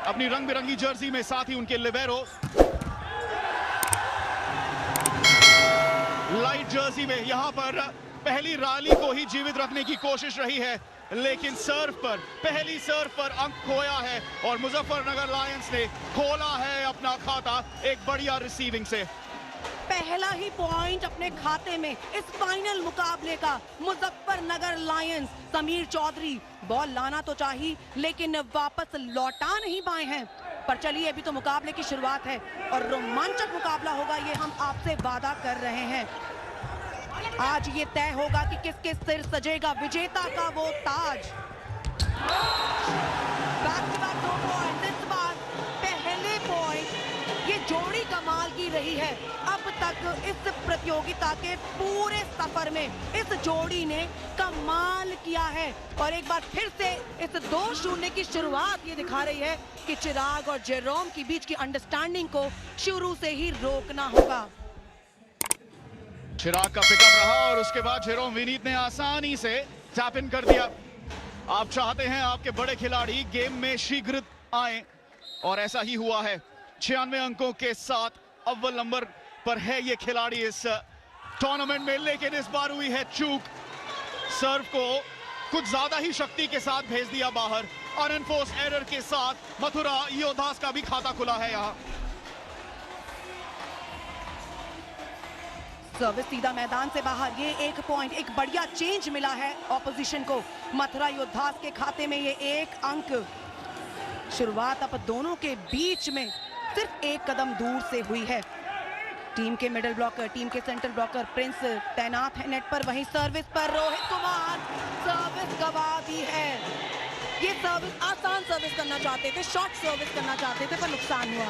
अपनी रंग बिरंगी जर्सी में, साथ ही उनके लिबेरो लाइट जर्सी में। यहां पर पहली रैली को ही जीवित रखने की कोशिश रही है, लेकिन पहली सर्व पर अंक खोया है और मुजफ्फरनगर लायंस ने खोला है अपना खाता एक बढ़िया रिसीविंग से। पहला ही पॉइंट अपने खाते में इस फाइनल मुकाबले का मुजफ्फरनगर लायंस। समीर चौधरी बॉल लाना तो चाहिए लेकिन वापस लौटा नहीं पाए हैं। पर चलिए, अभी तो मुकाबले की शुरुआत है और रोमांचक मुकाबला होगा, ये हम आपसे वादा कर रहे हैं। आज ये तय होगा कि किसके सिर सजेगा विजेता का वो ताज। बैक टू बैक 2 पॉइंट, इस बार पहले पॉइंट ये जोड़ी कमाल की रही है। अब तक इस प्रतियोगिता के पूरे सफर में इस जोड़ी ने कमाल किया है और एक बार फिर से इस 2-0 की शुरुआत ये दिखा रही है कि चिराग और जेरोम के बीच की अंडरस्टैंडिंग को शुरू से ही रोकना होगा। चिराग का पिकअप रहा और उसके बाद जेरोम विनीत ने आसानी से टैप इन कर दिया। आप चाहते हैं आपके बड़े खिलाड़ी गेम में शीघ्र आए और ऐसा ही हुआ है। 96 अंकों के साथ अव्वल नंबर पर है ये खिलाड़ी इस टूर्नामेंट में, लेकिन इस बार हुई है चूक। सर्व को कुछ ज्यादा ही शक्ति के साथ भेज दिया बाहर। अनएनफोर्स एरर के साथ मथुरा योद्धास का भी खाता खुला है यहाँ। सर्विस सीधा मैदान से बाहर, ये 1 पॉइंट, एक बढ़िया चेंज मिला है ऑपोजिशन को। मथुरा योद्धास के खाते में ये 1 अंक। शुरुआत अब दोनों के बीच में सिर्फ 1 कदम दूर से हुई है। टीम के मिडिल ब्लॉकर, टीम के सेंट्रल ब्लॉकर प्रिंस तैनात है नेट पर। वहीं सर्विस पर रोहित कुमार सर्विस गवा दी है। ये सर्विस आसान सर्विस करना चाहते थे, शॉर्ट सर्विस करना चाहते थे, पर नुकसान हुआ।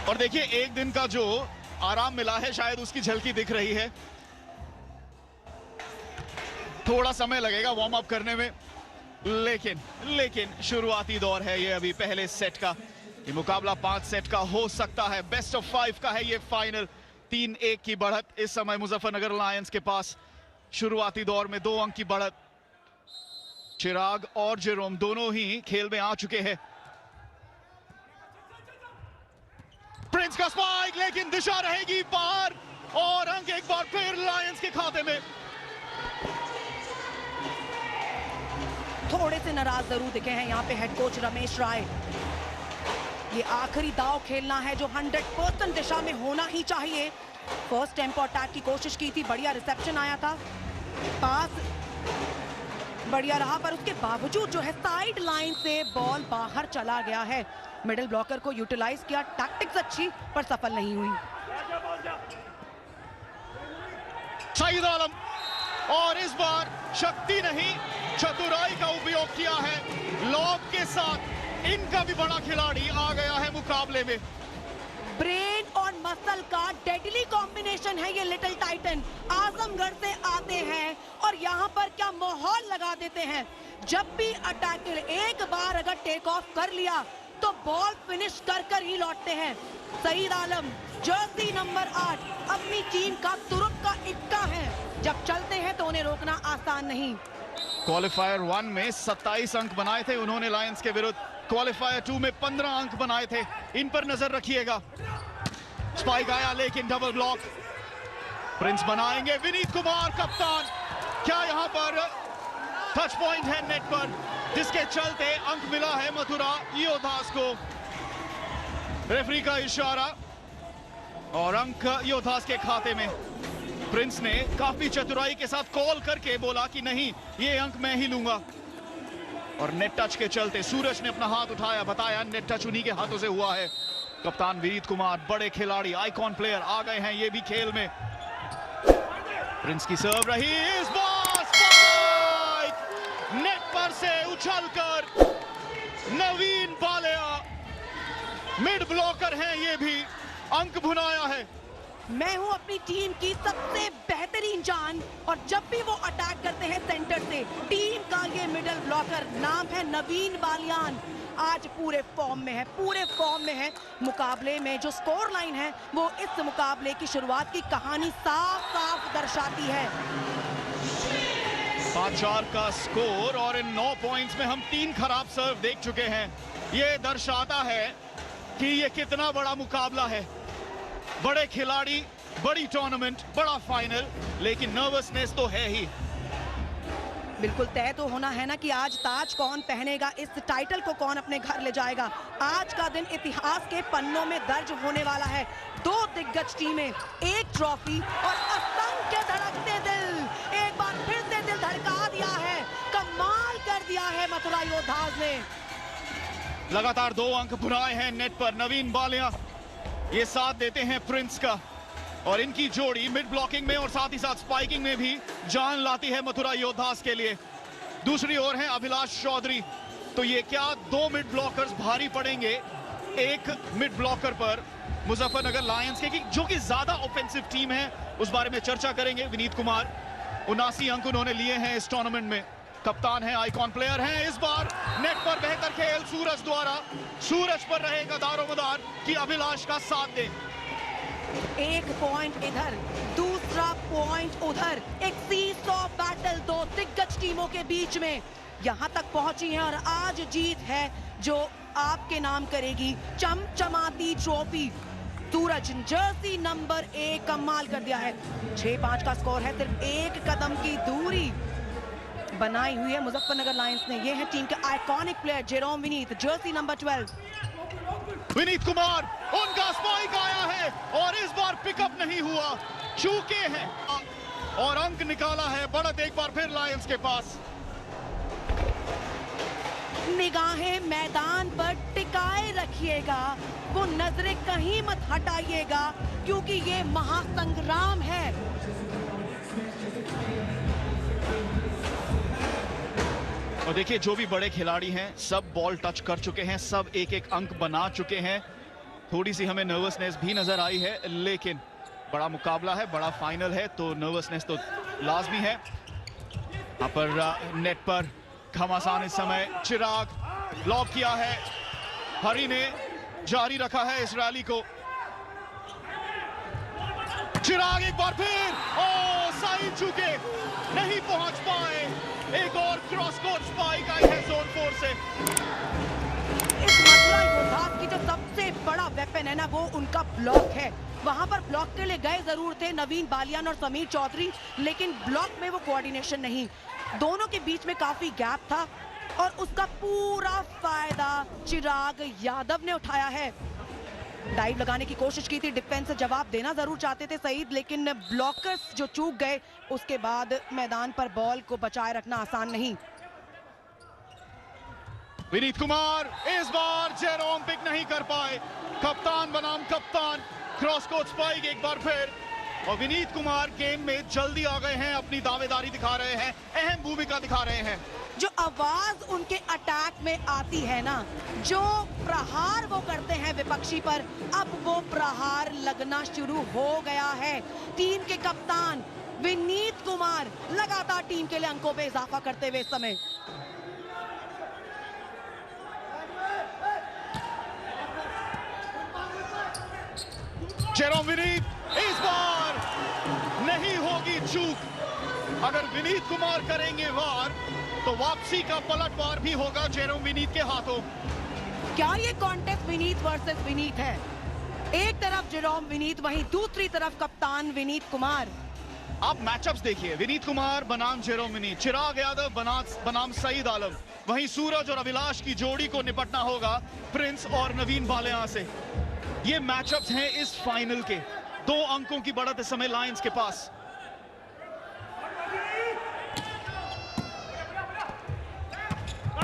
और देखिए, एक दिन का जो आराम मिला है शायद उसकी झलकी दिख रही है। थोड़ा समय लगेगा वार्म अप करने में, लेकिन शुरुआती दौर है ये अभी पहले सेट का। ये मुकाबला 5 सेट का हो सकता है। बेस्ट ऑफ 5 का है ये फाइनल। 3-1 की बढ़त इस समय मुजफ्फरनगर लायंस के पास। शुरुआती दौर में 2 अंक की बढ़त। चिराग और जेरोम दोनों ही खेल में आ चुके हैं। प्रिंस का स्पाइक, लेकिन दिशा रहेगी पार और अंक एक बार फिर लायंस के खाते में। थोड़े से नाराज जरूर दिखे हैं यहाँ पे हेड कोच रमेश राय। ये आखिरी दाव खेलना है जो 100% दिशा में होना ही चाहिए। फर्स्ट टेम्पो अटैक की कोशिश की थी, बढ़िया रिसेप्शन आया था, पास बढ़िया रहा, पर उसके बावजूद जो है साइड लाइन से बॉल बाहर चला गया है। मिडिल ब्लॉकर को यूटिलाइज किया, टैक्टिक्स अच्छी पर सफल नहीं हुई। सईद आलम, और इस बार शक्ति नहीं चतुराई का उपयोग किया है। लॉब के साथ इनका भी बड़ा खिलाड़ी आ गया है मुकाबले में। ब्रेन और मसल का डेडली कॉम्बिनेशन है ये लिटिल टाइटन। आजमगढ़ से आते हैं और यहाँ पर क्या माहौल लगा देते हैं। जब भी अटैकर एक बार अगर टेक ऑफ कर लिया तो बॉल फिनिश कर ही लौटते हैं। सईद आलम जर्सी नंबर 8 अपनी टीम का तुरुप का इक्का है। जब चलते हैं तो उन्हें रोकना आसान नहीं। क्वालिफायर 1 में 27 अंक बनाए थे उन्होंने लायंस के विरुद्ध। क्वालिफायर 2 में 15 अंक बनाए थे। इन पर नजर रखिएगा। स्पाइक आया लेकिन डबल ब्लॉक। प्रिंस बनाएंगे, विनीत कुमार कप्तान। क्या यहाँ पर टच पॉइंट है नेट पर, जिसके चलते अंक मिला है मथुरा योद्धास को। रेफरी का इशारा और अंक योद्धास के खाते में। प्रिंस ने काफी चतुराई के साथ कॉल करके बोला कि नहीं, ये अंक मैं ही लूंगा। और नेट टच के चलते सूरज ने अपना हाथ उठाया, बताया नेट टच उन्हीं के हाथों से हुआ है। कप्तान विनीत कुमार, बड़े खिलाड़ी, आइकॉन प्लेयर आ गए हैं ये भी खेल में। प्रिंस की सर्व रही, इस बार स्पाइक नेट पर से उछलकर नवीन बालिया, मिड ब्लॉकर हैं ये भी, अंक भुनाया है। मैं हूं अपनी टीम की सबसे बेहतरीन जान और जब भी वो अटैक करते हैं सेंटर से, टीम का ये मिडल ब्लॉकर नाम है नवीन बालियान। आज पूरे फॉर्म में है, पूरे फॉर्म में है। मुकाबले में जो स्कोर लाइन है वो इस मुकाबले की शुरुआत की कहानी साफ साफ दर्शाती है। 5-4 का स्कोर और इन 9 पॉइंट्स में हम 3 खराब सर्व देख चुके हैं। ये दर्शाता है कि ये कितना बड़ा मुकाबला है। बड़े खिलाड़ी, बड़ी टूर्नामेंट, बड़ा फाइनल, लेकिन नर्वसनेस तो है ही। बिल्कुल तय तो होना है ना कि आज ताज कौन पहनेगा, इस टाइटल को कौन अपने घर ले जाएगा। आज का दिन इतिहास के पन्नों में दर्ज होने वाला है। दो दिग्गज टीमें, एक ट्रॉफी और असंख्य धड़कते दिल। एक बार फिर से दिल धड़का दिया है, कमाल कर दिया है मथुरा योद्धास ने। लगातार 2 अंक बुनाए हैं नेट पर। नवीन बालिया ये साथ देते हैं प्रिंस का, और इनकी जोड़ी मिड ब्लॉकिंग में और साथ ही साथ स्पाइकिंग में भी जान लाती है मथुरा योद्धास के लिए। दूसरी ओर है अभिलाष चौधरी। तो ये क्या 2 मिड ब्लॉकर्स भारी पड़ेंगे एक मिड ब्लॉकर पर मुजफ्फरनगर लायंस के, जो कि ज्यादा ऑफेंसिव टीम है, उस बारे में चर्चा करेंगे। विनीत कुमार 79 अंक उन्होंने लिए हैं इस टूर्नामेंट में। कप्तान है, आइकॉन प्लेयर हैं। इस बार नेट पर बेहतर खेल सूरज द्वारा। सूरज पर रहेगा दारोमदार कि अभिलाष का साथ दे। एक पॉइंट इधर, दूसरा पॉइंट उधर। एक सीसॉ बैटल दो दिग्गज टीमों के बीच में यहां तक पहुंची है, और आज जीत है जो आपके नाम करेगी चमचमाती ट्रॉफी। सूरज जर्सी नंबर 1 कमाल कर दिया है। 6-5 का स्कोर है। सिर्फ 1 कदम की दूरी बनाई हुई है मुजफ्फरनगर लायंस ने। ये है टीम के iconic player Jerome Vineet, Jersey number 12। Vineet Kumar, उनका स्पाइक आया है और इस बार पिकअप नहीं हुआ, चूके हैं और अंक निकाला है। बढ़त एक बार फिर लायंस के पास। निगाहें मैदान पर टिकाए रखिएगा, वो नजरें कहीं मत हटाइएगा, क्योंकि ये महासंग्राम है। और देखिए, जो भी बड़े खिलाड़ी हैं सब बॉल टच कर चुके हैं, सब एक-एक अंक बना चुके हैं। थोड़ी सी हमें नर्वसनेस भी नजर आई है, लेकिन बड़ा मुकाबला है, बड़ा फाइनल है, तो नर्वसनेस तो लाजमी है। यहाँ पर नेट पर घमासान इस समय चिराग लॉक किया है। हरी ने जारी रखा है इस रैली को। चिराग एक बार फिर, साइड चुके, नहीं पहुंच पाए। एक और क्रॉस कोर्ट स्पाइक आई है जोन 4 से। इस मथुरा योद्धास की जो सबसे बड़ा वेपन है ना, वो उनका ब्लॉक है। वहां पर ब्लॉक के लिए गए जरूर थे नवीन बालियान और समीर चौधरी, लेकिन ब्लॉक में वो कोऑर्डिनेशन नहीं। दोनों के बीच में काफी गैप था और उसका पूरा फायदा चिराग यादव ने उठाया है। डाइव लगाने की कोशिश की थी, डिफेंस से जवाब देना जरूर चाहते थे सईद, लेकिन ब्लॉकर्स जो चूक गए, उसके बाद मैदान पर बॉल को बचाए रखना आसान नहीं। विनीत कुमार इस बार जेरोम पिक नहीं कर पाए। कप्तान बनाम कप्तान, क्रॉस कोर्ट स्पाइक एक बार फिर, और विनीत कुमार गेम में जल्दी आ गए हैं, अपनी दावेदारी दिखा रहे हैं, अहम भूमिका दिखा रहे हैं। जो आवाज उनके अटैक में आती है ना, जो प्रहार वो करते हैं विपक्षी पर, अब वो प्रहार लगना शुरू हो गया है। टीम के कप्तान विनीत कुमार लगातार टीम के लिए अंकों पे इजाफा करते हुए इस समय। जेरोम विनीत, इस बार नहीं होगी चूक। अगर विनीत कुमार करेंगे वार, तो वापसी का पलटवार भी होगा जेरोम विनीत के हाथों। क्या ये कॉन्टेस्ट विनीत वर्सेस विनीत है? एक तरफ जेरोम विनीत, वहीं दूसरी तरफ कप्तान विनीत कुमार। आप मैचअप्स देखिए, विनीत कुमार बनाम जेरोम विनीत, चिराग यादव बनाम सईद आलम, वहीं सूरज और अभिलाष की जोड़ी को निपटना होगा प्रिंस और नवीन बालिया से। ये मैचअप्स हैं इस फाइनल के। 2 अंकों की बढ़त इस समय लायंस के पास।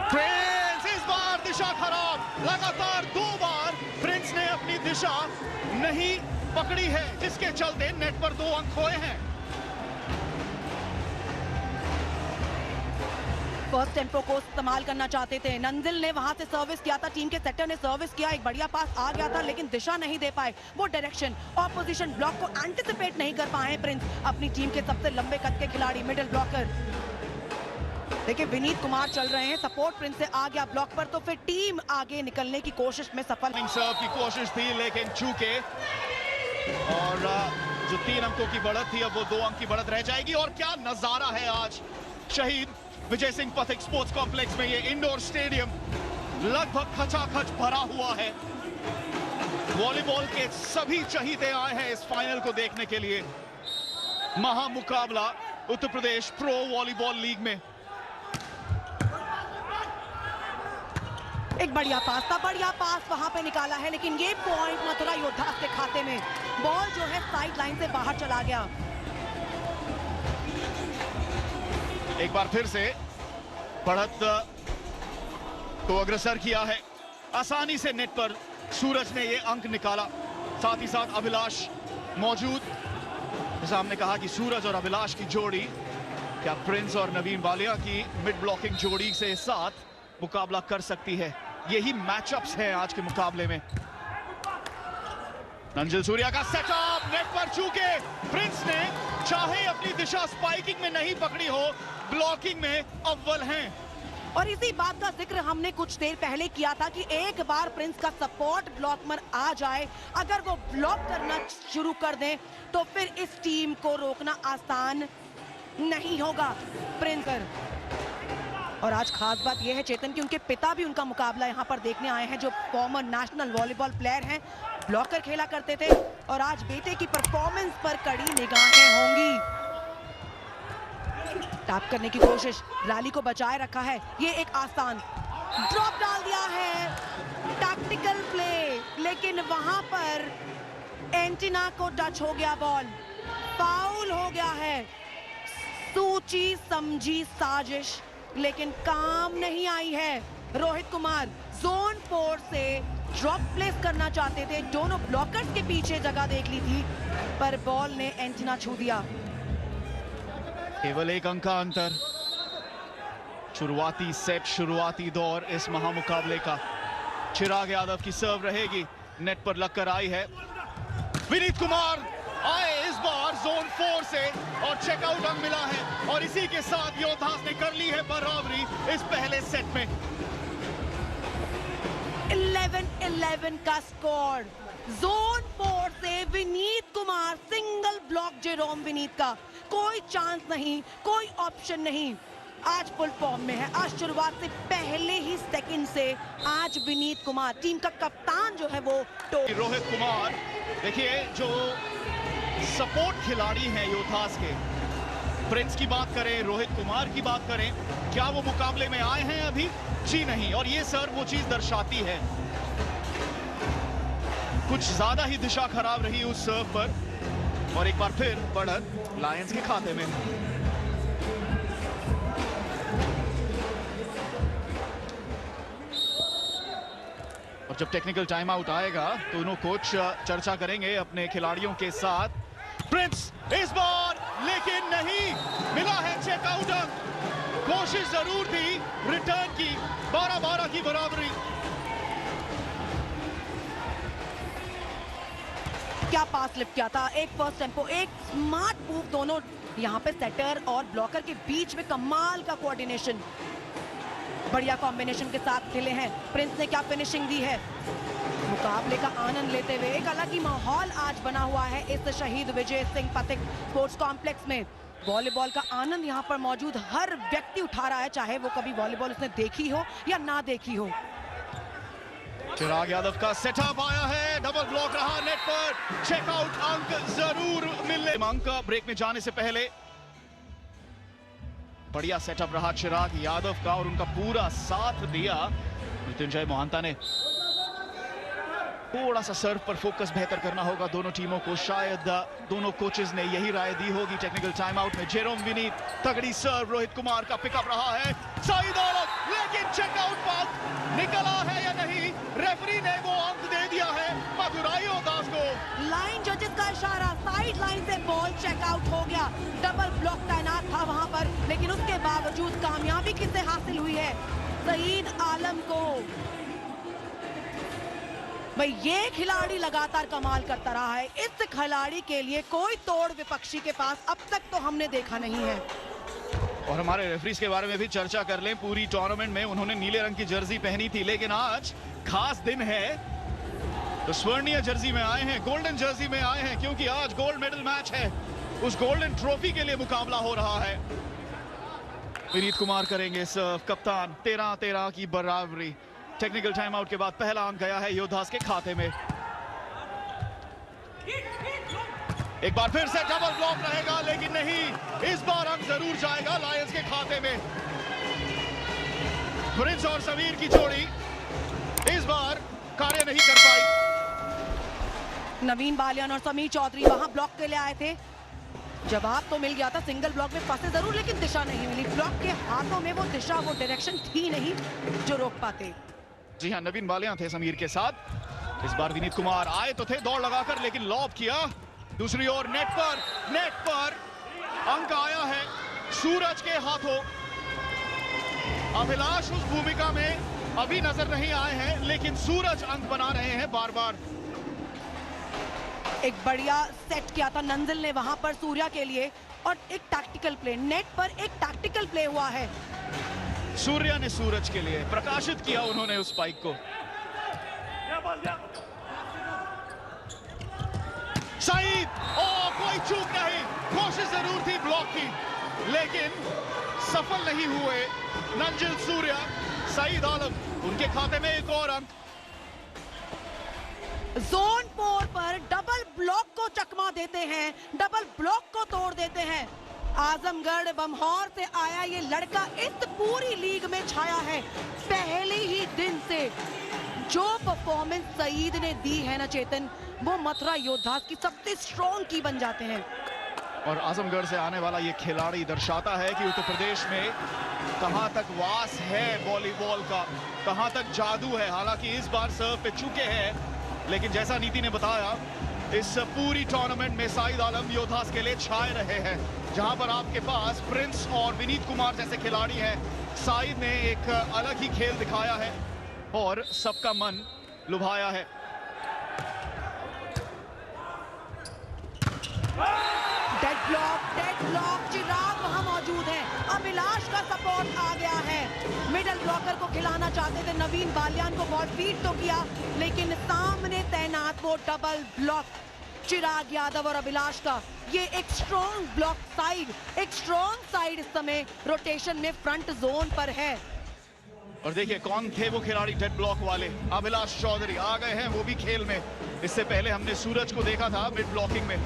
प्रिंस, इस बार दिशा खराब। लगातार 2 बार प्रिंस ने अपनी दिशा नहीं पकड़ी है, जिसके चलते नेट पर 2 अंक खोए हैं। फर्स्ट टेम्पो को इस्तेमाल करना चाहते थे, नंजिल ने वहां से सर्विस किया था, टीम के सेटर ने सर्विस किया, एक बढ़िया पास आ गया था, लेकिन दिशा नहीं दे पाए। वो डायरेक्शन, ऑपोजिशन ब्लॉक को एंटिसिपेट नहीं कर पाए प्रिंस, अपनी टीम के सबसे लंबे कद के खिलाड़ी, मिडिल ब्लॉकर। देखिए विनीत कुमार चल रहे हैं, सपोर्ट प्रिंस से आ गया ब्लॉक पर, तो फिर टीम आगे निकलने की कोशिश में सफल। सर्व की कोशिश थी, लेकिन चूके, और जो 3 अंकों की बढ़त थी, अब वो 2 अंक की बढ़त रह जाएगी। और क्या नजारा है आज शहीद विजय सिंह पथिक स्पोर्ट्स कॉम्प्लेक्स में, ये इंडोर स्टेडियम लगभग खचाखच भरा हुआ है। वॉलीबॉल के सभी चहीते आए हैं इस फाइनल को देखने के लिए। महामुकाबला Uttar Pradesh pro volleyball league में। एक बढ़िया पास वहां पे निकाला है, लेकिन ये पॉइंट मथुरा योद्धास के खाते में। बॉल जो है साइड लाइन से बाहर चला गया। एक बार फिर से बढ़त को अग्रसर किया है, आसानी से नेट पर सूरज ने ये अंक निकाला। साथ ही साथ अभिलाष मौजूद। जैसा हमने कहा कि सूरज और अभिलाष की जोड़ी क्या प्रिंस और नवीन वालिया की मिड ब्लॉकिंग जोड़ी से साथ मुकाबला कर सकती है। यही मैचअप्स हैं आज के मुकाबले में। नंजिल सूर्या का सेटअप नेट पर चूके प्रिंस ने चाहे अपनी दिशा स्पाइकिंग में नहीं पकड़ी हो, ब्लॉकिंग में अव्वल हैं। और इसी बात का जिक्र हमने कुछ देर पहले किया था कि एक बार प्रिंस का सपोर्ट ब्लॉकमर आ जाए, अगर वो ब्लॉक करना शुरू कर दें तो फिर इस टीम को रोकना आसान नहीं होगा। प्रिंस और आज खास बात यह है चेतन कि उनके पिता भी उनका मुकाबला यहाँ पर देखने आए हैं, जो फॉर्मर नेशनल वॉलीबॉल प्लेयर हैं, ब्लॉकर खेला करते थे। और आज बेटे की परफॉर्मेंस पर कड़ी निगाहें होंगी। टैप करने की कोशिश, रैली को बचाए रखा है। ये एक आसान ड्रॉप डाल दिया है, टैक्टिकल प्ले, लेकिन वहां पर एंटीना को टच हो गया, बॉल फाउल हो गया है। सोची समझी साजिश लेकिन काम नहीं आई है। रोहित कुमार जोन 4 से ड्रॉप प्लेस करना चाहते थे, दोनों ब्लॉकर्स के पीछे जगह देख ली थी, पर बॉल ने एंटीना छू दिया। केवल एक अंक का अंतर। शुरुआती सेट, शुरुआती दौर इस महामुकाबले का। चिराग यादव की सर्व रहेगी, नेट पर लगकर आई है। विनीत कुमार आए इस बार जोन 4 से और चेकआउट अंक मिला है, और इसी के साथ योद्धास ने कर ली है बराबरी इस पहले सेट में। 11-11 का स्कोर। जोन 4 से Vineet Kumar single block, Jerome Vineet का कोई चांस नहीं, कोई ऑप्शन नहीं। आज फुल फॉर्म में है। आज शुरुआत से पहले ही सेकंड से आज विनीत कुमार टीम का कप्तान जो है वो रोहित कुमार, देखिए जो सपोर्ट खिलाड़ी हैं योद्धास के, प्रिंस की बात करें, रोहित कुमार की बात करें, क्या वो मुकाबले में आए हैं अभी? जी नहीं। और ये सर्व वो चीज दर्शाती है, कुछ ज्यादा ही दिशा खराब रही उस सर्व पर। और एक बार फिर बढ़त लायंस के खाते में। और जब टेक्निकल टाइम आउट आएगा तो दोनों कोच चर्चा करेंगे अपने खिलाड़ियों के साथ। प्रिंस इस बार लेकिन नहीं मिला है चेकआउट अंक। कोशिश जरूर थी रिटर्न की, 12-12 की बराबरी। क्या पास स्लिप किया था, एक फर्स्ट टेम्पो, एक स्मार्ट मूव, दोनों यहाँ पे सेटर और ब्लॉकर के बीच में कमाल का कोऑर्डिनेशन, बढ़िया कॉम्बिनेशन के साथ खेले हैं। प्रिंस ने क्या फिनिशिंग दी है। मुकाबले का आनंद लेते हुए एक अलग ही माहौल आज बना हुआ है इस शहीद विजय सिंह पथिक स्पोर्ट्स कॉम्प्लेक्स में। वॉलीबॉल का आनंद यहाँ पर मौजूद हर व्यक्ति उठा रहा है, चाहे वो कभी वॉलीबॉल उसने देखी हो या ना देखी हो। चिराग यादव का सेटअप आया है, डबल ब्लॉक रहा नेट पर, चेकआउट अंक जरूर मिलने। अंक ब्रेक में जाने से पहले बढ़िया सेटअप रहा चिराग यादव का और उनका पूरा साथ दिया मृत्युंजय मोहंता ने। थोड़ा सा सर्व पर फोकस बेहतर करना होगा दोनों टीमों को, शायद दोनों कोचेस ने यही राय दी होगी टेक्निकल टाइम आउट में। जेरोम विनीत, तगड़ी सर्व, रोहित कुमार का पिकअप रहा है, सईद आलम, लेकिन चेकआउट पास निकला है या नहीं, रेफरी ने वो अंक दे दिया है मथुरा योद्धास को। लाइन जजेस का इशारा, साइड लाइन से बॉल चेकआउट हो गया। डबल ब्लॉक तैनात था वहां पर, लेकिन उसके बावजूद कामयाबी किसे हासिल हुई है? सईद आलम को। भाई ये खिलाड़ी लगातार कमाल करता रहा है, इस खिलाड़ी के लिए कोई तोड़ विपक्षी के पास अब तक तो हमने देखा नहीं है। और हमारे रेफरीज के बारे में भी चर्चा कर लें। पूरी टूर्नामेंट में उन्होंने नीले रंग की जर्सी पहनी थी, लेकिन आज खास दिन है तो स्वर्णीय जर्सी में आए हैं, गोल्डन जर्सी में आए हैं, क्योंकि आज गोल्ड मेडल मैच है। उस गोल्डन ट्रॉफी के लिए मुकाबला हो रहा है। विनीत कुमार करेंगे सर्व, कप्तान, 13-13 की बराबरी। टेक्निकल टाइम आउट के बाद पहला अंक गया है योद्धास के खाते में। एक बार फिर से डबल ब्लॉक रहेगा, लेकिन नहीं, इस बार अंक जरूर जाएगा लायंस के खाते में। प्रिंस और समीर की जोड़ी इस बार कार्य नहीं कर पाई। नवीन बालियान और समीर चौधरी वहां ब्लॉक के लिए आए थे। जवाब तो मिल गया था, सिंगल ब्लॉक में फंसे जरूर, लेकिन दिशा नहीं मिली। ब्लॉक के हाथों में वो दिशा, वो डायरेक्शन थी नहीं जो रोक पाते। जी हाँ, नवीन बालियान थे समीर के साथ। इस बार विनीत कुमार आए तो थे दौड़ लगाकर, लेकिन लॉब किया। दूसरी ओर नेट पर अंक आया है सूरज के हाथों। अभिलाष उस भूमिका में अभी नजर नहीं आए हैं, लेकिन सूरज अंक बना रहे हैं बार बार। एक बढ़िया सेट किया था नंजिल ने वहां पर सूर्या के लिए, और एक टैक्टिकल प्ले, नेट पर एक टैक्टिकल प्ले हुआ है। सूर्या ने सूरज के लिए प्रकाशित किया उन्होंने उस स्पाइक को। सईद, कोई चूक नहीं, कोशिश जरूर थी ब्लॉक की, लेकिन सफल नहीं हुए नंजिल सूर्या। सईद आलम, उनके खाते में एक और अंक। जोन 4 पर डबल ब्लॉक को चकमा देते हैं, डबल ब्लॉक को तोड़ देते हैं। आजमगढ़ बमहौर से आया ये लड़का इस पूरी लीग में छाया है। पहले ही दिन से जो परफॉर्मेंस सईद ने दी है ना चेतन, वो मथुरा योद्धास की सबसे स्ट्रॉन्ग की बन जाते हैं। और आजमगढ़ से आने वाला ये खिलाड़ी दर्शाता है कि उत्तर प्रदेश में कहां तक वास है वॉलीबॉल का, कहां तक जादू है। हालांकि इस बार सर्व पे चुके हैं, लेकिन जैसा नीति ने बताया, इस पूरी टूर्नामेंट में सईद आलम योद्धास के लिए छाए रहे हैं। जहां पर आपके पास प्रिंस और विनीत कुमार जैसे खिलाड़ी हैं, सईद ने एक अलग ही खेल दिखाया है और सबका मन लुभाया है। डेड ब्लॉक, चिराग वहां मौजूद है। अभिलाष का सपोर्ट आ गया है। मिडल ब्लॉकर को खिलाना चाहते थे, नवीन बालियान को बॉल फीड तो किया, लेकिन सामने तैनात वो डबल ब्लॉक चिराग यादव और अभिलाष का। ये एक स्ट्रॉन्ग ब्लॉक साइड, एक स्ट्रॉन्ग साइड इस समय रोटेशन में फ्रंट जोन पर है। और देखिए कौन थे वो खिलाड़ी डेड ब्लॉक वाले। अभिलाष चौधरी आ गए हैं वो भी खेल में। इससे पहले हमने सूरज को देखा था मिड ब्लॉकिंग में।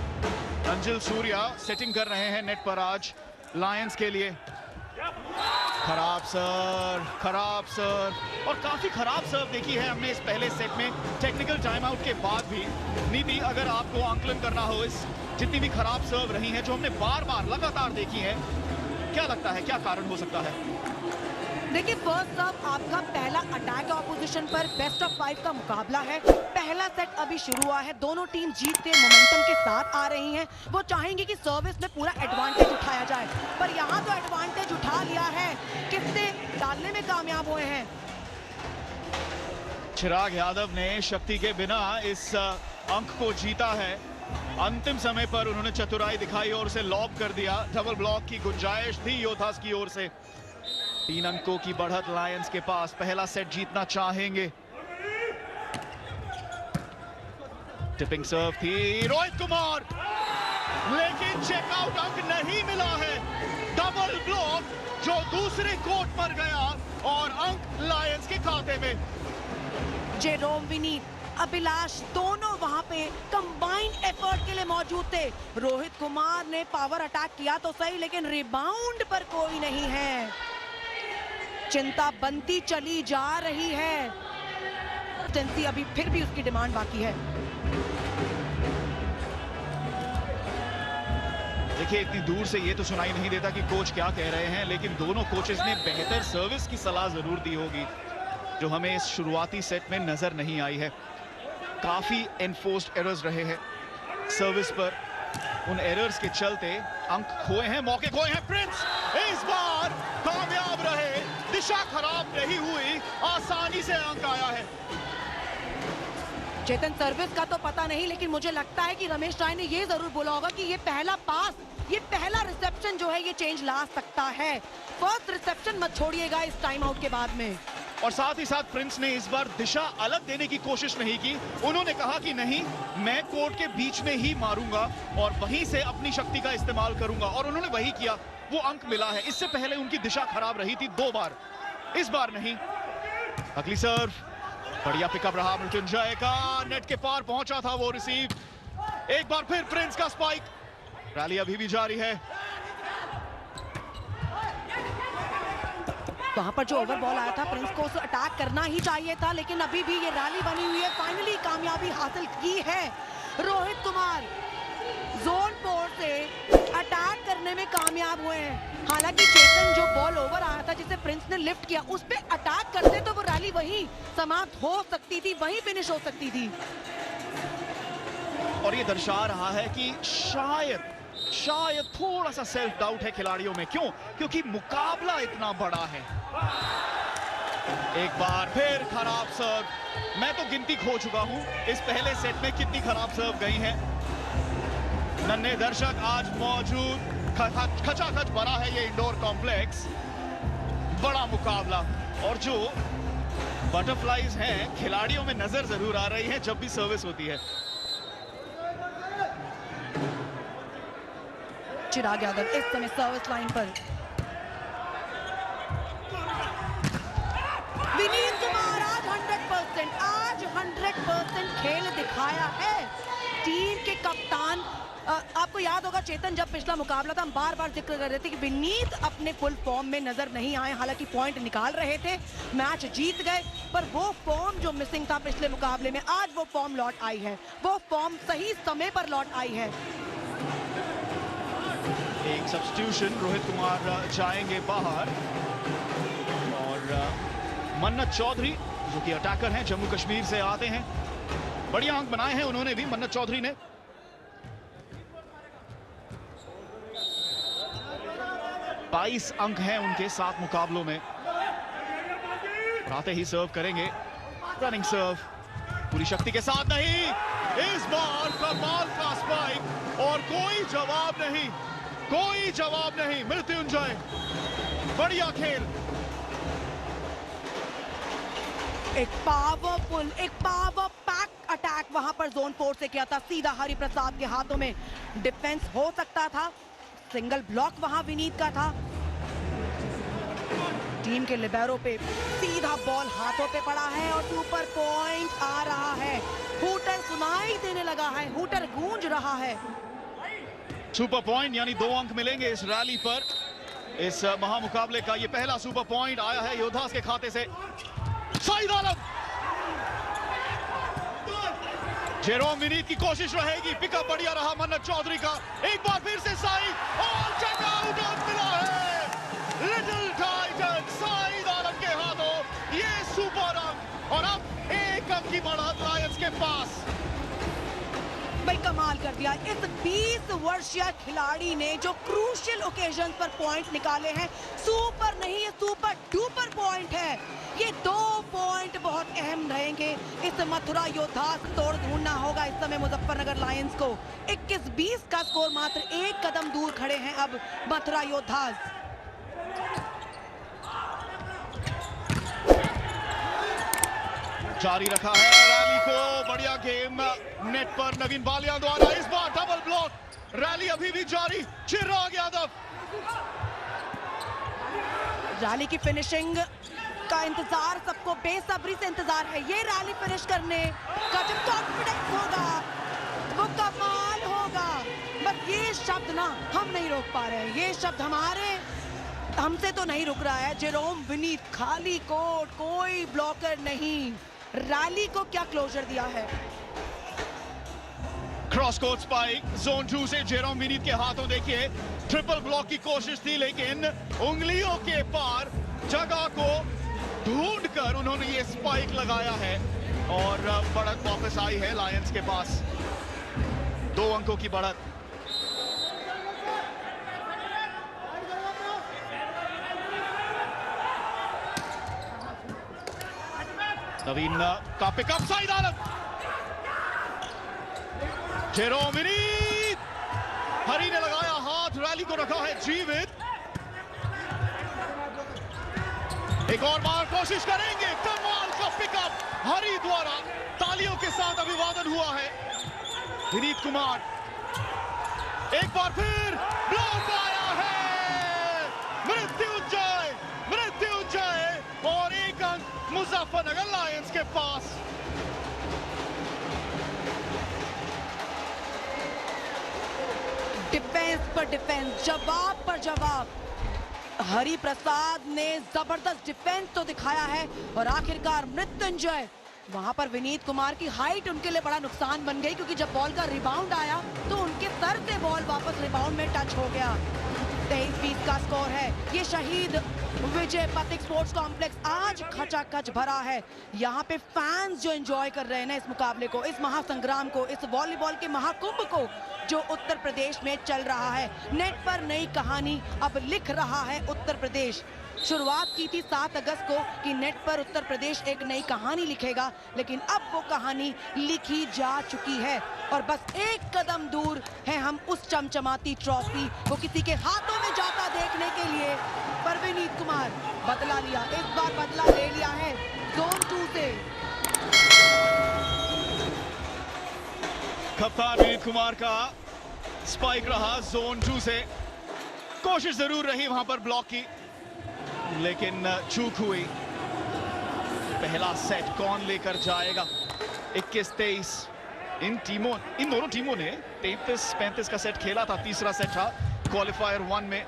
नंजिल सूर्या सेटिंग कर रहे हैं नेट पर आज लायंस के लिए। खराब सर्व और काफी खराब सर्व देखी है हमने इस पहले सेट में। टेक्निकल टाइम आउट के बाद भी नीति, अगर आपको आंकलन करना हो इस जितनी भी खराब सर्व रही हैं जो हमने बार बार लगातार देखी है, क्या लगता है क्या कारण हो सकता है? देखिए, फर्स्ट सर्व आपका पहला अटैक ऑपोजिशन पर बेस्ट ऑफ 5 का मुकाबला है। पहला सेट अभी शुरू हुआ है, दोनों टीम जीत के मोमेंटम के साथ आ रही हैं। वो चाहेंगे कि सर्विस में पूरा एडवांटेज उठाया जाए, पर यहाँ तो एडवांटेज उठा लिया है, किसने डालने में कामयाब हुए हैं। चिराग यादव ने शक्ति के बिना इस अंक को जीता है। अंतिम समय पर उन्होंने चतुराई दिखाई और उसे लॉब कर दिया। डबल ब्लॉक की गुंजाइश थी योद्धास की ओर से। 3 अंकों की बढ़त लायंस के पास, पहला सेट जीतना चाहेंगे। टिपिंग सर्व थी रोहित कुमार, लेकिन चेकआउट अंक नहीं मिला है। डबल ब्लॉक जो दूसरे कोर्ट पर गया और अंक लायंस के खाते में। जेरोम, विनीत, अभिलाष दोनों वहां पे कंबाइंड एफर्ट के लिए मौजूद थे। रोहित कुमार ने पावर अटैक किया तो सही, लेकिन रिबाउंड पर कोई नहीं है। चिंता बनती चली जा रही है। अभी फिर भी उसकी डिमांड बाकी है। देखिए, इतनी दूर से ये तो सुनाई नहीं देता कि कोच क्या कह रहे हैं, लेकिन दोनों कोचेस ने बेहतर सर्विस की सलाह जरूर दी होगी, जो हमें इस शुरुआती सेट में नजर नहीं आई है। काफी एनफोर्स्ड एरर्स रहे हैं सर्विस पर। उन एरर्स के चलते अंक खोए हैं, मौके खोए हैं। प्रिंस इस बार कामयाब रहे, दिशा खराब नहीं हुई, आसानी से अंक आया है। चेतन, सर्विस का तो पता नहीं, लेकिन मुझे लगता है कि रमेश राय ने ये जरूर बोला होगा कि ये पहला पास, ये पहला रिसेप्शन जो है ये चेंज ला सकता है। फर्स्ट रिसेप्शन मत छोड़िएगा इस टाइम आउट के बाद में। और साथ ही साथ प्रिंस ने इस बार दिशा अलग देने की कोशिश नहीं की। उन्होंने कहा कि नहीं, मैं कोर्ट के बीच में ही मारूंगा और वहीं से अपनी शक्ति का इस्तेमाल करूंगा, और उन्होंने वही किया। वो अंक मिला है। इससे पहले उनकी दिशा खराब रही थी 2 बार, इस बार नहीं। अगली सर्व, बढ़िया पिकअप रहा मृत्युंजय का, नेट के पार पहुंचा था वो रिसीव। एक बार फिर प्रिंस का स्पाइक, रैली अभी भी जारी है। वहां पर जो ओवर बॉल आया था प्रिंस को उसे अटैक करना ही चाहिए था, लेकिन अभी भी ये रैली बनी हुई है। फाइनली कामयाबी हासिल की है रोहित कुमार, जोन 4 से अटैक करने में कामयाब हुए हैं। हालांकि चेतन जो बॉल ओवर आया था जिसे प्रिंस ने लिफ्ट किया उस पे अटैक करते तो वो रैली वहीं समाप्त हो सकती थी, वहीं फिनिश हो सकती थी। और ये दर्शा रहा है कि शायद थोड़ा सा सेल्फ डाउट है खिलाड़ियों में। क्यों? क्योंकि मुकाबला इतना बड़ा है। एक बार फिर खराब सर्व, मैं तो गिनती खो चुका हूं इस पहले सेट में कितनी खराब सर्व गई हैं। नन्हे दर्शक आज मौजूद, खचाखच भरा है ये इंडोर कॉम्प्लेक्स, बड़ा मुकाबला। और जो बटरफ्लाईज हैं खिलाड़ियों में नजर जरूर आ रही है जब भी सर्विस होती है। चिराग यादव इस समय सर्विस लाइन पर, विनीत कुमार आज 100% खेल दिखाया है। टीम के कप्तान, आपको याद होगा चेतन जब पिछला मुकाबला था हम बार बार जिक्र कर रहे थे कि विनीत अपने फुल फॉर्म में नजर नहीं आए। हालांकि पॉइंट निकाल रहे थे, मैच जीत गए, पर वो फॉर्म जो मिसिंग था पिछले मुकाबले में आज वो फॉर्म लौट आई है, वो फॉर्म सही समय पर लौट आई है। एक सब्स्टिट्यूशन, रोहित कुमार जाएंगे बाहर और मन्नत चौधरी जो कि अटैकर हैं, जम्मू कश्मीर से आते हैं, बढ़िया अंक बनाए हैं उन्होंने भी, मन्नत चौधरी ने। बाईस अंक हैं उनके 7 मुकाबलों में। आते ही सर्व करेंगे, रनिंग सर्व, पूरी शक्ति के साथ नहीं, इस बार कमाल का स्पाइक और कोई जवाब नहीं। मृत्युंजय, बढ़िया खेल। एक पावर पैक अटैक वहां पर जोन 4 से किया था, सीधा हरिप्रसाद के हाथों में डिफेंस हो सकता था। सिंगल ब्लॉक वहां विनीत का था, टीम के लिबेरो पे सीधा बॉल हाथों पे पड़ा है और सुपर पॉइंट आ रहा है। हूटर सुनाई देने लगा है, हूटर गूंज रहा है। सुपर पॉइंट यानी 2 अंक मिलेंगे इस रैली पर। इस महामुकाबले का ये पहला सुपर पॉइंट आया है योद्धास के खाते से। शाहिद आलम, जेरोम विनीत की कोशिश रहेगी, पिकअप बढ़िया रहा मन्नत चौधरी का। एक बार फिर से शाहिद और चेकआउट मिला है लिटिल टाइटन शाहिद आलम के हाथों, ये सुपर अंक और अब 1 अंक की बढ़त लायंस के पास। भाई कमाल कर दिया इस 20 वर्षीय खिलाड़ी ने, जो क्रूशियल ओकेजन पर पॉइंट निकाले हैं। सुपर नहीं, ये सुपर डुपर पॉइंट है। ये 2 पॉइंट बहुत अहम रहेंगे। इस मथुरा योद्धास तोड़ ढूंढना होगा इस समय मुजफ्फरनगर लायंस को। 21-20 का स्कोर, मात्र 1 कदम दूर खड़े हैं अब मथुरा योद्धास। जारी रखा है रैली को, बढ़िया गेम नेट पर नवीन बालिया द्वारा, इस बार डबल ब्लॉक। रैली अभी भी जारी, चिराग यादव। रैली की फिनिशिंग का इंतजार सबको बेसब्री से इंतजार है। ये रैली फिनिश करने का जो कॉन्फिडेंस होगा वो कमाल होगा। बस ये शब्द ना हम नहीं रोक पा रहे हैं, ये शब्द हमसे तो नहीं रुक रहा है। जेरोम विनीत, खाली कोर्ट, कोई ब्लॉकर नहीं, रैली को क्या क्लोजर दिया है। क्रॉस कोर्ट स्पाइक जोन 2 से जेरोम विनीत के हाथों, देखिए ट्रिपल ब्लॉक की कोशिश थी लेकिन उंगलियों के पार जगह को ढूंढकर उन्होंने ये स्पाइक लगाया है और बढ़त वापस आई है लायंस के पास। 2 अंकों की बढ़त। नवीन का पिकअप, शाहिद आलम, जेरोम विनीत, हरी ने लगाया हाथ, रैली को रखा है जीवित। एक और बार कोशिश करेंगे, कमाल का पिकअप हरी द्वारा, तालियों के साथ अभिवादन हुआ है। विनीत कुमार, एक बार फिर ब्लॉक आया है, मृत्युंजय और 1 अंक मुजफ्फरनगर लायंस के पास। डिफेंस पर डिफेंस, जवाब पर जवाब। हरि प्रसाद ने जबरदस्त डिफेंस तो दिखाया है और आखिरकार मृत्युंजय, वहां पर विनीत कुमार की हाइट उनके लिए बड़ा नुकसान बन गई, क्योंकि जब बॉल का रिबाउंड आया तो उनके सर से बॉल वापस रिबाउंड में टच हो गया। 23-20 का स्कोर है। ये शहीद विजय पथिक स्पोर्ट्स कॉम्प्लेक्स आज खचाखच भरा है। यहाँ पे फैंस जो एंजॉय कर रहे हैं ना इस मुकाबले को, इस महासंग्राम को, इस वॉलीबॉल के महाकुंभ को जो उत्तर प्रदेश में चल रहा है। नेट पर नई कहानी अब लिख रहा है उत्तर प्रदेश। शुरुआत की थी 7 अगस्त को कि नेट पर उत्तर प्रदेश एक नई कहानी लिखेगा, लेकिन अब वो कहानी लिखी जा चुकी है और बस एक कदम दूर है हम उस चमचमाती ट्रॉफी को किसी के हाथों में जाता देखने के लिए। पर विनीत कुमार बदला लिया, इस बार बदला ले लिया है जोन 2 से। कप्तान विनीत कुमार का स्पाइक रहा जोन 2 से। कोशिश जरूर रही वहां पर ब्लॉक की, लेकिन चूक हुई। पहला सेट कौन लेकर जाएगा? 21-23 इन दोनों टीमों ने 33-35 का सेट खेला था। तीसरा सेट था क्वालिफायर 1 में।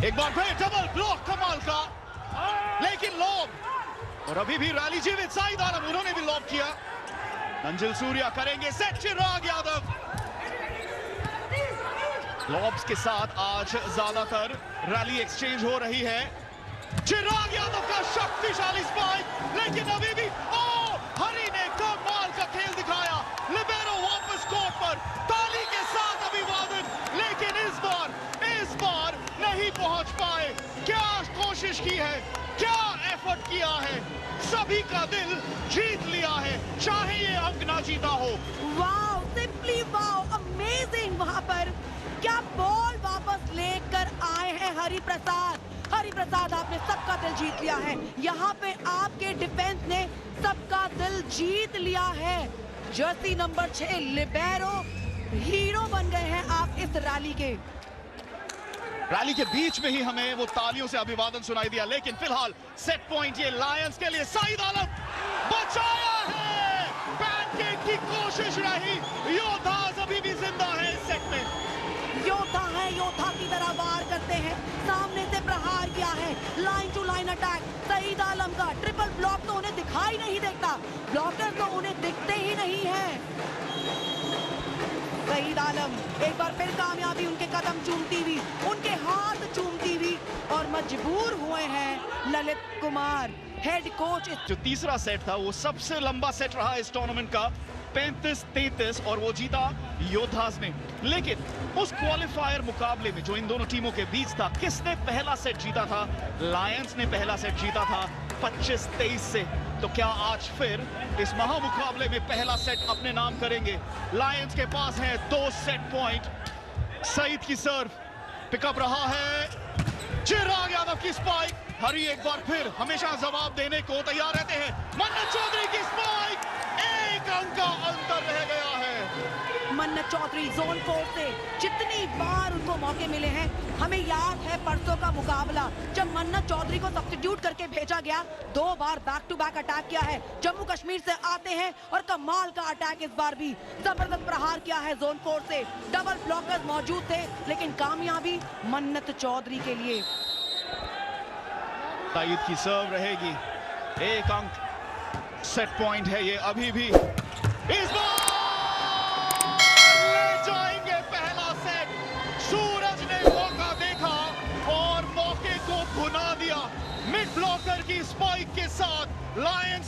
एक बार फिर डबल ब्लॉक कमाल का, लेकिन लॉब और अभी भी रैली जीवित। साइद आलम, उन्होंने भी लॉब किया। अंजुल सूर्या करेंगे सेट। चिराग यादव लॉब्स के साथ आज ज्यादातर रैली एक्सचेंज हो रही है। चिराग यादव का शक्तिशाली स्पाइक, लेकिन अभी भी हरि ने कमाल का खेल दिखाया। लिबेरो वापस कोर्ट पर, ताली के साथ अभिवादन, लेकिन इस बार नहीं पहुंच पाए। क्या कोशिश की है, क्या एफर्ट किया है, सभी का दिल जीत लिया है, चाहे ये अंक ना जीता हो। Wow, simply wow, amazing. वहां पर क्या बॉल वापस लेकर आए हैं हरि प्रसाद। हरि प्रसाद, आपने सबका दिल जीत लिया है। यहाँ पे आपके डिफेंस ने सबका दिल जीत लिया है। जर्सी नंबर 6 लिबेरो हीरो बन गए हैं आप इस रैली के। रैली के बीच में ही हमें वो तालियों से अभिवादन सुनाई दिया, लेकिन फिलहाल सेट पॉइंट ये लायंस के लिए। साइद आलम बचाया है, पैनकेक की कोशिश रही। योद्धा अभी भी जिंदा है इस सेट में। योद्धा है, योद्धा की तरह वार करते हैं। सामने से प्रहार किया है, line to line attack. Saeed Alam का ट्रिपल ब्लॉक तो उन्हें दिखाई नहीं देता, ब्लॉकर तो उन्हें दिखते ही नहीं है। सईद आलम एक बार फिर कामयाबी उनके कदम चूमती हुई, उनके हाथ चूमती हुई, और मजबूर हुए हैं ललित कुमार हेड कोच। जो तीसरा सेट था वो सबसे लंबा सेट रहा इस टूर्नामेंट का, 35-33, और वो जीता योद्धास ने। लेकिन उस क्वालिफायर मुकाबले में जो इन दोनों टीमों के बीच था, किसने पहला सेट जीता था? लायंस ने पहला सेट जीता था 25-23 से। तो क्या आज फिर इस महामुकाबले में पहला सेट अपने नाम करेंगे? लायंस के पास है 2 सेट पॉइंट। सईद की सर्व पिकअप रहा है, चिराग यादव की स्पाइक। हरि एक बार फिर हमेशा जवाब देने को तैयार रहते हैं। मन्नत चौधरी की स्पाइक, एक अंक का अंतर रह गया है। मन्नत चौधरी जोन 4 से जितनी बार उनको मौके मिले हैं, हमें याद है परसों का मुकाबला जब मन्नत चौधरी को सब्स्टिट्यूट करके भेजा गया। 2 बार बैक टू बैक अटैक किया है। जम्मू कश्मीर से आते हैं और कमाल का अटैक, इस बार भी जबरदस्त प्रहार किया है जोन 4 से। डबल ब्लॉकर्स मौजूद थे, लेकिन कामयाबी मन्नत चौधरी के लिए। सईद की सर्व रहेगी, 1 अंक सेट पॉइंट है ये अभी भी। इस बार ले जाएंगे पहला सेट। सूरज ने मौका देखा और मौके को भुना दिया। मिड ब्लॉकर की स्पाइक के साथ लायंस